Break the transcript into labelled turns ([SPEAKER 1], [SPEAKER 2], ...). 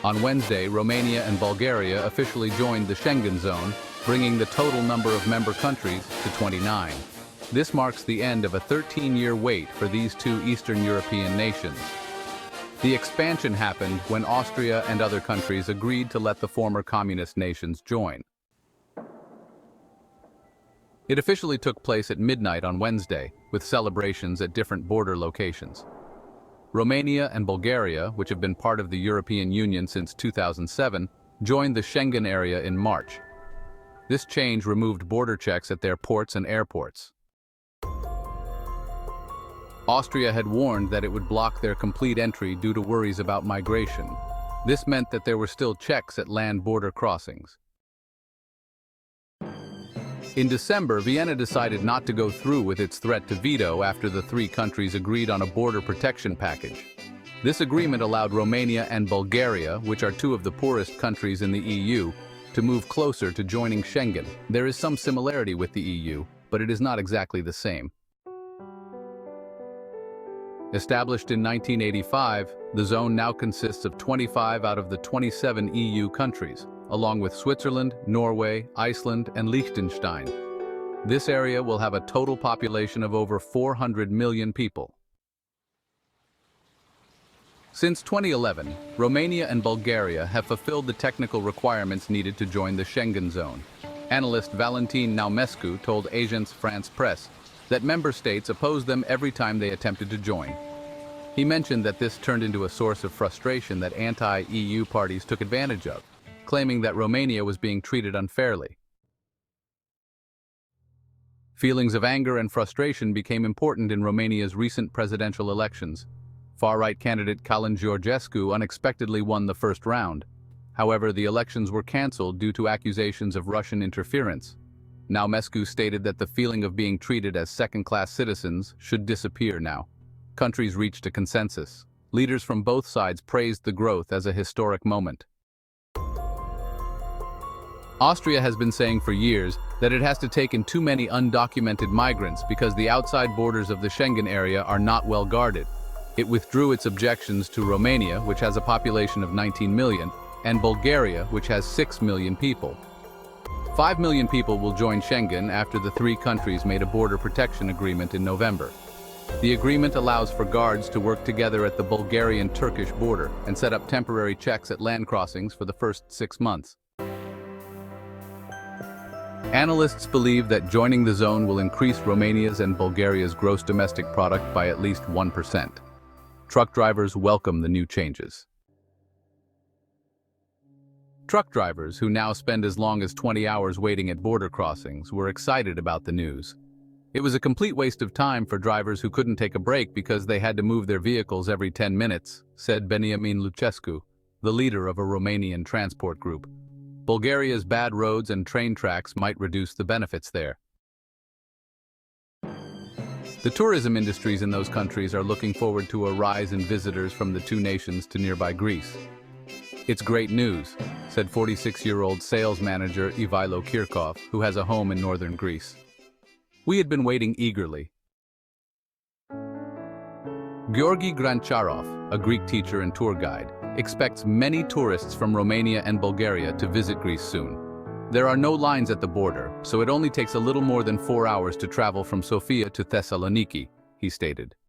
[SPEAKER 1] On Wednesday, Romania and Bulgaria officially joined the Schengen zone, bringing the total number of member countries to 29. This marks the end of a 13-year wait for these two Eastern European nations. The expansion happened when Austria and other countries agreed to let the former communist nations join. It officially took place at midnight on Wednesday, with celebrations at different border locations. Romania and Bulgaria, which have been part of the European Union since 2007, joined the Schengen area in March. This change removed border checks at their ports and airports. Austria had warned that it would block their complete entry due to worries about migration. This meant that there were still checks at land border crossings. In December, Vienna decided not to go through with its threat to veto after the three countries agreed on a border protection package. This agreement allowed Romania and Bulgaria, which are two of the poorest countries in the EU, to move closer to joining Schengen. There is some similarity with the EU, but it is not exactly the same. Established in 1985, the zone now consists of 25 out of the 27 EU countries, along with Switzerland, Norway, Iceland, and Liechtenstein. This area will have a total population of over 400 million people. Since 2011, Romania and Bulgaria have fulfilled the technical requirements needed to join the Schengen zone. Analyst Valentin Naumescu told Agence France-Presse that member states opposed them every time they attempted to join. He mentioned that this turned into a source of frustration that anti-EU parties took advantage of, claiming that Romania was being treated unfairly. Feelings of anger and frustration became important in Romania's recent presidential elections. Far-right candidate Călin Georgescu unexpectedly won the first round. However, the elections were cancelled due to accusations of Russian interference. Naumescu stated that the feeling of being treated as second-class citizens should disappear now. Countries reached a consensus. Leaders from both sides praised the growth as a historic moment. Austria has been saying for years that it has to take in too many undocumented migrants because the outside borders of the Schengen area are not well guarded. It withdrew its objections to Romania, which has a population of 19 million, and Bulgaria, which has 6 million people. 5 million people will join Schengen after the three countries made a border protection agreement in November. The agreement allows for guards to work together at the Bulgarian-Turkish border and set up temporary checks at land crossings for the first 6 months. Analysts believe that joining the zone will increase Romania's and Bulgaria's gross domestic product by at least 1%. Truck drivers welcome the new changes. Truck drivers, who now spend as long as 20 hours waiting at border crossings, were excited about the news. It was a complete waste of time for drivers who couldn't take a break because they had to move their vehicles every 10 minutes, said Benjamin Lucescu, the leader of a Romanian transport group. Bulgaria's bad roads and train tracks might reduce the benefits there. The tourism industries in those countries are looking forward to a rise in visitors from the two nations to nearby Greece. It's great news, said 46-year-old sales manager Ivailo Kirkov, who has a home in northern Greece. We had been waiting eagerly. Georgi Grancharov, a Greek teacher and tour guide, expects many tourists from Romania and Bulgaria to visit Greece soon. There are no lines at the border, so it only takes a little more than 4 hours to travel from Sofia to Thessaloniki, he stated.